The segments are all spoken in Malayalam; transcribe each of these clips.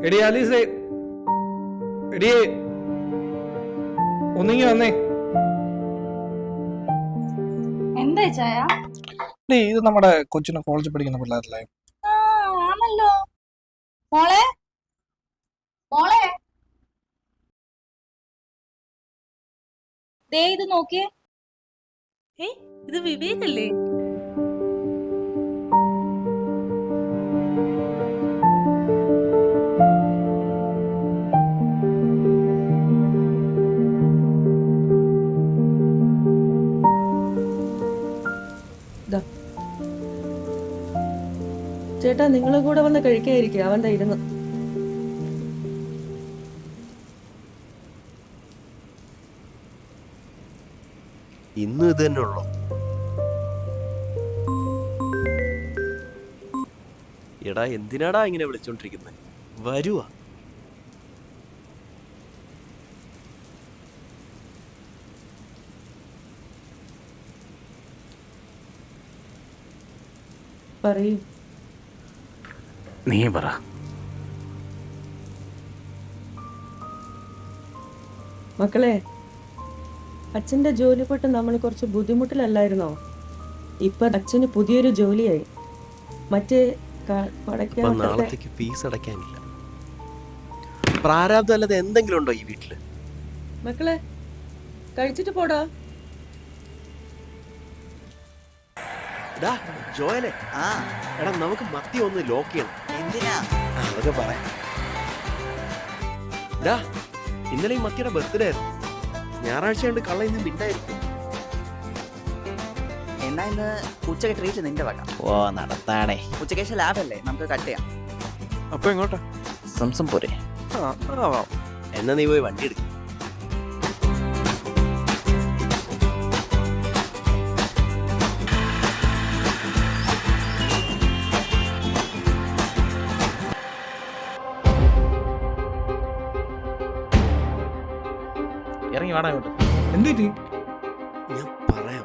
എടി ആലീസേ, എടിയേ ഒന്നിങ്ങി വന്നേ. എന്താ ചായ? ഇത് നമ്മുടെ കൊച്ചിനെ കോളേജിൽ പഠിക്കുന്ന പിള്ളേരല്ലേ? ആണല്ലോ. മോളെ മോളെ ദേ ഇത് നോക്കിയേ. ഇത് വിവേകല്ലേ? ചേട്ടാ, നിങ്ങളെ കൂടെ വന്ന് കഴിക്കാതിരിക്കുക. അവൻ ഇരുന്ന്. ഇന്നും ഇത് തന്നെ ഉള്ളോ? എടാ എന്തിനാടാ ഇങ്ങനെ വിളിച്ചോണ്ടിരിക്കുന്നത്? വരുവാ. പറയൂ. നീ പറ. മക്കളെ, അച്ഛന്റെ ജോലി പെട്ട് നമ്മൾ കുറച്ച് ബുദ്ധിമുട്ടിലല്ലായിരുന്നോ? ഇപ്പൊ അച്ഛന് പുതിയൊരു ജോലിയായി. മറ്റേ നാളത്തേക്ക് ഫീസ് അടയ്ക്കാനില്ല. പ്രാരാബ്ദം അല്ലാതെ എന്തെങ്കിലും ഉണ്ടോ ഈ വീട്ടില്? മക്കളെ, കഴിച്ചിട്ട് പോടാ. ജോയലെ, എടാ നമുക്ക് മത്തി ഒന്ന് ലോക്ക് ചെയ്യണം. എന്തിനാ? അതൊക്കെ പറയാം. ഇന്നലെ ഈ മത്തിയുടെ ബർത്ത്ഡേ ആയിരുന്നു. ഞായറാഴ്ച കൊണ്ട് കള്ള ഇന്ന് മിണ്ടായിരിക്കും. എന്നാ ഇന്ന് ഉച്ചക്ക് ട്രീറ്റ് നിന്റെ വക. ഓ നടത്താടേ. ഉച്ചക്ക് ശേഷം ലാഭല്ലേ, നമുക്ക് കട്ട് ചെയ്യാം. അപ്പൊ എങ്ങോട്ടാ? സംസം പോരെ. എന്നാ നീ പോയി വണ്ടി എടുക്കും. ഇറങ്ങി വാടാ ഇങ്ങോട്ട്. എന്തിട്ട്? ഞാൻ പറയാം.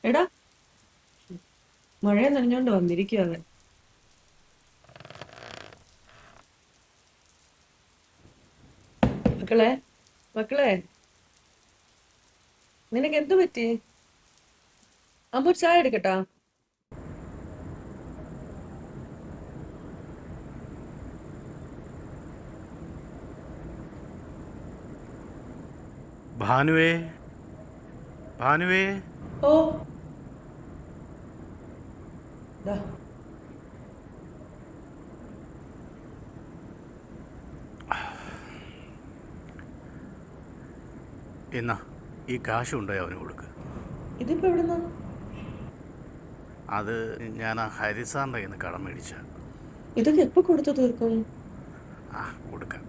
എടാ, മഴ നനഞ്ഞോണ്ട് വന്നിരിക്കുക അവൻ. മക്കളെ മക്കളെ, നിനക്ക് എന്തു പറ്റി? അമ്മ ചായ എടുക്കട്ടാ? ഭാനുവേ, ഭാനുവേ. ഓ ദാ. എന്നാ ഈ കാശ് കൊണ്ടുപോയി അവന് കൊടുക്ക്. ഇതിപ്പോ എവിടുന്ന? അത് ഞാൻ ആ ഹരിസാറിൻ്റെ കയ്യിൽ നിന്ന് കടം മേടിച്ച. ഇതൊക്കെ എപ്പോ കൊടുത്തു തീർക്കും? കൊടുക്കാം.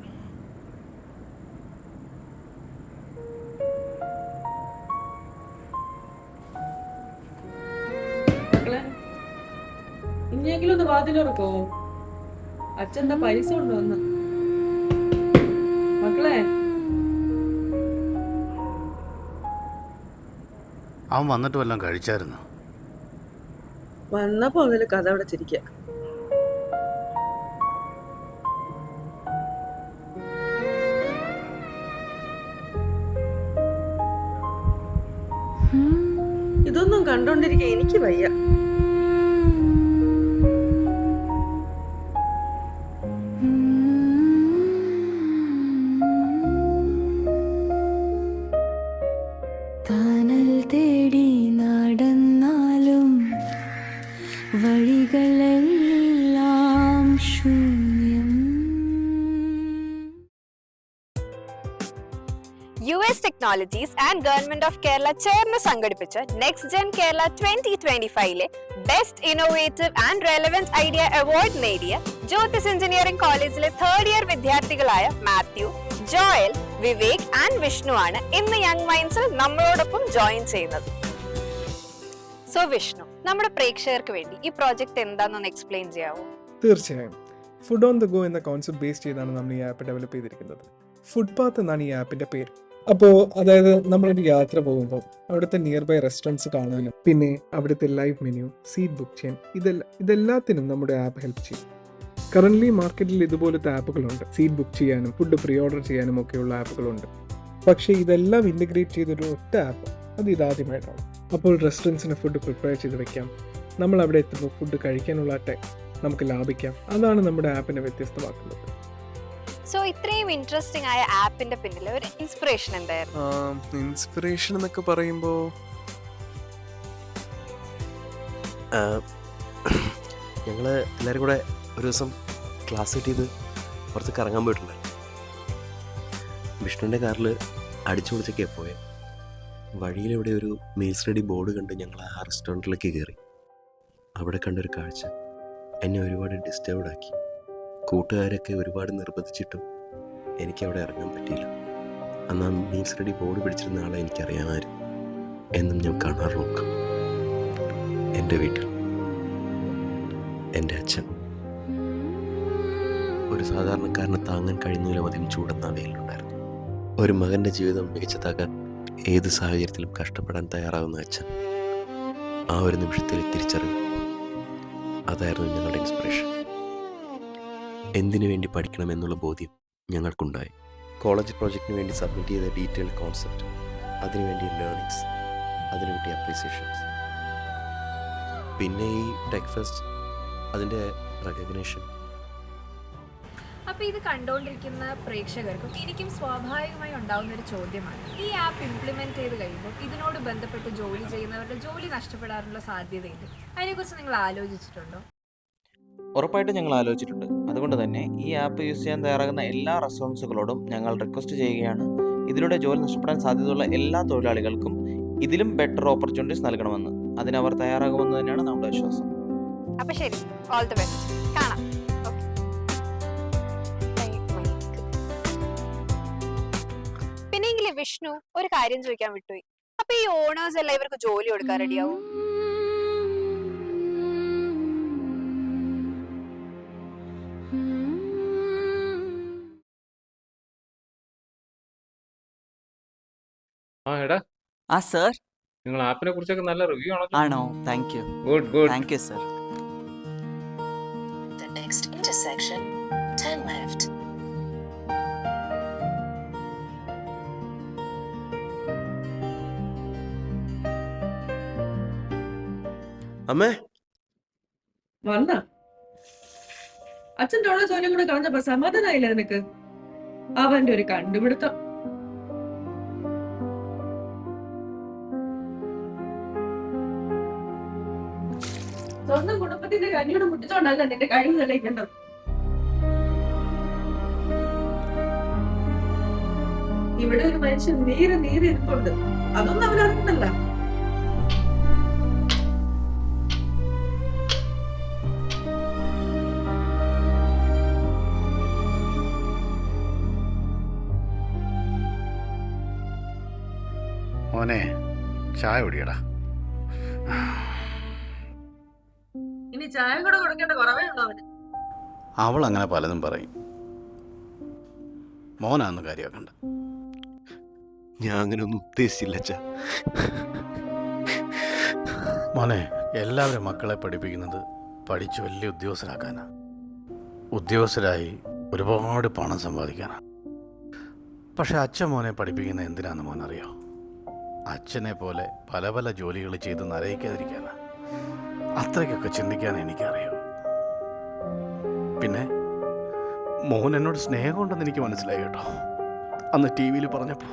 ഇനിയെങ്കിലും ഒന്ന് വാതിലുറക്കോ? അച്ഛന്റെ പൈസ കൊണ്ടുവന്ന്. മക്കളെ, അവൻ വന്നിട്ട് വല്ലതും കഴിച്ചായിരുന്നു? വന്നപ്പോ അതില് കഥ അടച്ചിരിക്ക. ഇതൊന്നും കണ്ടോണ്ടിരിക്കാൻ എനിക്ക് വയ്യ. തണൽ തേടി നടന്നാലും വഴികളെല്ലാം ശൂന്യം. US technologies and government of Kerala ചേർന്ന് സംഘടിപ്പിച്ച next gen Kerala 2025 best innovative and relevant idea award നേടിയ ജ്യോതിസ് എഞ്ചിനീയറിംഗ് കോളേജിലെ 3rd ഇയർ വിദ്യാർത്ഥികളായ മാത്യു, ജോയൽ, വിവേക് ആൻഡ് വിഷ്ണു ആണ് ഇന്ന് യങ് മൈൻഡ്സിൽ നമ്മളോടൊപ്പം ജോയിൻ ചെയ്യുന്നത്. സോ വിഷ്ണു, നമ്മുടെ പ്രേക്ഷകർക്ക് വേണ്ടി ഈ പ്രോജക്റ്റ് എന്താണെന്ന് എക്സ്പ്ലെയിൻ ചെയ്യാമോ? തീർച്ചയായും. ഫുഡ് ഓൺ ദ ഗോ എന്ന കോൺസെപ്റ്റ് ബേസ് ചെയ്താണ് നമ്മൾ ഈ ആപ്പ് ഡെവലപ്പ് ചെയ്തിരിക്കുന്നത്. ഫുട്പാത്ത് എന്നാണ് ഈ ആപ്പിന്റെ പേര്. അപ്പോൾ അതായത് നമ്മളൊരു യാത്ര പോകുമ്പോൾ അവിടുത്തെ നിയർ ബൈ റെസ്റ്റോറൻറ്റ്സ് കാണാനും പിന്നെ അവിടുത്തെ ലൈവ് മെനു, സീറ്റ് ബുക്ക് ചെയ്യാൻ ഇതെല്ലാത്തിനും നമ്മുടെ ആപ്പ് ഹെൽപ്പ് ചെയ്യും. കറന്റ്ലി മാർക്കറ്റിൽ ഇതുപോലത്തെ ആപ്പുകളുണ്ട്. സീറ്റ് ബുക്ക് ചെയ്യാനും ഫുഡ് പ്രീ ഓർഡർ ചെയ്യാനും ഒക്കെയുള്ള ആപ്പുകളുണ്ട്. പക്ഷേ ഇതെല്ലാം ഇൻ്റഗ്രേറ്റ് ചെയ്തൊരു ഒറ്റ ആപ്പ്, അത് ഇതാദ്യമായിട്ടാണ്. അപ്പോൾ റെസ്റ്റോറൻറ്റ്സിന് ഫുഡ് പ്രിപ്പയർ ചെയ്ത് വെക്കാം, നമ്മൾ അവിടെ എത്തുമ്പോൾ ഫുഡ് കഴിക്കാനുള്ള ടൈം നമുക്ക് ലാഭിക്കാം. അതാണ് നമ്മുടെ ആപ്പിനെ വ്യത്യസ്തമാക്കുന്നത്. സോ ഇത്രയും ഇൻട്രസ്റ്റിംഗ് ആയ ആപ്പിന്റെ പിന്നിൽ ഒരു ഇൻസ്പിറേഷൻ എന്തായിരുന്നു? ഇൻസ്പിറേഷൻ എന്നൊക്കെ പറയുമ്പോൾ ഞങ്ങൾ എല്ലാവരും കൂടെ ഒരു ദിവസം ക്ലാസ് സെറ്റ് ചെയ്ത് പുറത്ത് കറങ്ങാൻ പോയിട്ടുണ്ടായിരുന്നു. വിഷ്ണുവിൻ്റെ കാറിൽ അടിച്ചു പൊളിച്ചൊക്കെയാണ് പോയത്. വഴിയിലെവിടെ ഒരു മീൽസ് റെഡി ബോർഡ് കണ്ട് ഞങ്ങൾ ആ റെസ്റ്റോറൻറ്റിലേക്ക് കയറി. അവിടെ കണ്ടൊരു കാഴ്ച എന്നെ ഒരുപാട് ഡിസ്റ്റർബ്ഡ് ആക്കി. കൂട്ടുകാരൊക്കെ ഒരുപാട് നിർബന്ധിച്ചിട്ടും എനിക്കവിടെ ഇറങ്ങാൻ പറ്റിയില്ല. അന്ന് ആ മീൽസ് റെഡി ബോർഡ് പിടിച്ചിരുന്ന ആളെ എനിക്കറിയാമായിരുന്നു. എന്നും ഞാൻ കാണാറ് നോക്കാം. എൻ്റെ വീട്ടിൽ എൻ്റെ അച്ഛൻ ഒരു സാധാരണക്കാരനെ താങ്ങാൻ കഴിയുന്നതിലധികം ചൂടെന്ന അവയിലുണ്ടായിരുന്നു. ഒരു മകൻ്റെ ജീവിതം മികച്ചതാക്കാൻ ഏത് സാഹചര്യത്തിലും കഷ്ടപ്പെടാൻ തയ്യാറാകുന്ന അച്ഛൻ. ആ ഒരു നിമിഷത്തിൽ തിരിച്ചറിഞ്ഞു. അതായിരുന്നു ഞങ്ങളുടെ ഇൻസ്പിറേഷൻ. എന്തിനു വേണ്ടി പഠിക്കണം എന്നുള്ള ബോധ്യം ഞങ്ങൾക്കുണ്ടായി. കോളേജ് പ്രോജക്റ്റിന് വേണ്ടി സബ്മിറ്റ് ചെയ്ത ഡീറ്റെയിൽഡ് കോൺസെപ്റ്റ്, അതിനുവേണ്ടി ലേണിങ്സ്, അതിനു കിട്ടിയ അപ്രീസിയേഷൻസ്, പിന്നെ ഈ ടെക് ഫെസ്റ്റ്, അതിൻ്റെ റെക്കഗ്നേഷൻ. അപ്പോൾ ഇത് കണ്ടുകൊണ്ടിരിക്കുന്ന പ്രേക്ഷകർക്കും എനിക്കും സ്വാഭാവികമായി ഉണ്ടാകുന്ന ഒരു ചോദ്യമാണ്, ഈ ആപ്പ് ഇംപ്ലിമെന്റ് ചെയ്ത് കഴിയുമ്പോൾ ഇതിനോട് ബന്ധപ്പെട്ട് ജോലി ചെയ്യുന്നവരുടെ ജോലി നഷ്ടപ്പെടാനുള്ള സാധ്യതയുണ്ട്. അതിനെക്കുറിച്ച് നിങ്ങൾ ആലോചിച്ചിട്ടുണ്ടോ? ഉറപ്പായിട്ടും ഞങ്ങൾ ആലോചിച്ചിട്ടുണ്ട്. അതുകൊണ്ട് തന്നെ ഈ ആപ്പ് യൂസ് ചെയ്യാൻ തയ്യാറാകുന്ന എല്ലാ റെസ്റ്റോറൻറ്റ്സുകളോടും ഞങ്ങൾ റിക്വസ്റ്റ് ചെയ്യുകയാണ്, ഇതിലൂടെ ജോലി നഷ്ടപ്പെടാൻ സാധ്യതയുള്ള എല്ലാ തൊഴിലാളികൾക്കും ഇതിലും ബെറ്റർ ഓപ്പർച്യൂണിറ്റീസ് നൽകണമെന്ന്. അതിനവർ തയ്യാറാകുമെന്ന് തന്നെയാണ് നമ്മുടെ വിശ്വാസം. അപ്പോൾ ശരി, ഓൾ ദി ബെസ്റ്റ്. കാണാം. പിന്നെയെങ്കിലും വിഷ്ണു, ഒരു കാര്യം ചോദിക്കാൻ വിട്ടുപോയി. അപ്പൊ ഈ ഓണേഴ്സ് എല്ലാം ഇവർക്ക് ജോലി കൊടുക്കാൻ റെഡിയാവും? എടാ, ആ സർ. നിങ്ങൾ ആപ്പിനെ കുറിച്ചൊക്കെ നല്ല റിവ്യൂ ആണല്ലോ. ആണോ? Thank you. Good good. Thank you sir. The next intersection, turn left. അമ്മേ, വന്ന അച്ഛൻ്റെ ഉള്ള ജോലി കൂടെ കളഞ്ഞപ്പോ സമാധാനായില്ല നിനക്ക്? അവന്റെ ഒരു കണ്ടുപിടുത്തം. സ്വന്തം കുടുംബത്തിന്റെ കഞ്ഞിയോട് മുട്ടിച്ചോണ്ടല്ല നിന്റെ കഴിവ് തെളിയിക്കേണ്ടത്. ഇവിടെ ഒരു മനുഷ്യൻ നീര് ഇരിപ്പുണ്ട്, അതൊന്നും അവരറിഞ്ഞല്ല. മോനെ, ചായ കുടിയടാ. ഇനി ചായ കൂടെ കൊടുക്കേണ്ട കുറവേ ഉള്ളൂ അവന്. അവൾ അങ്ങനെ പലതും പറയും. മോനാന്ന് കാര്യമാക്കണ്ട. ഞാൻ അങ്ങനെ ഒന്നും ഉദ്ദേശിച്ചില്ല അച്ഛാ. മോനെ, എല്ലാവരും മക്കളെ പഠിപ്പിക്കുന്നത് പഠിച്ച് വലിയ ഉദ്യോഗസ്ഥരാക്കാനാ. ഉദ്യോഗസ്ഥരായി ഒരുപാട് പണം സമ്പാദിക്കാനാ. പക്ഷെ അച്ഛൻ മോനെ പഠിപ്പിക്കുന്ന എന്തിനാന്ന് മോനറിയോ? അച്ഛനെ പോലെ പല പല ജോലികൾ ചെയ്ത് നരയിക്കാതിരിക്കാനാ. അത്രയ്ക്കൊക്കെ ചിന്തിക്കാൻ എനിക്കറിയൂ. പിന്നെ മോൻ എന്നോട് സ്നേഹമുണ്ടെന്ന് എനിക്ക് മനസ്സിലായി കേട്ടോ. അന്ന് ടി വിയിൽ പറഞ്ഞപ്പോൾ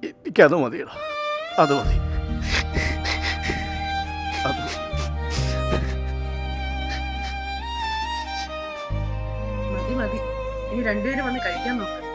എനിക്കത് മതിയടാ, അത് മതി. മതി മതി, ഇനി രണ്ടുപേരും വന്ന് കഴിക്കാൻ നോക്കാം.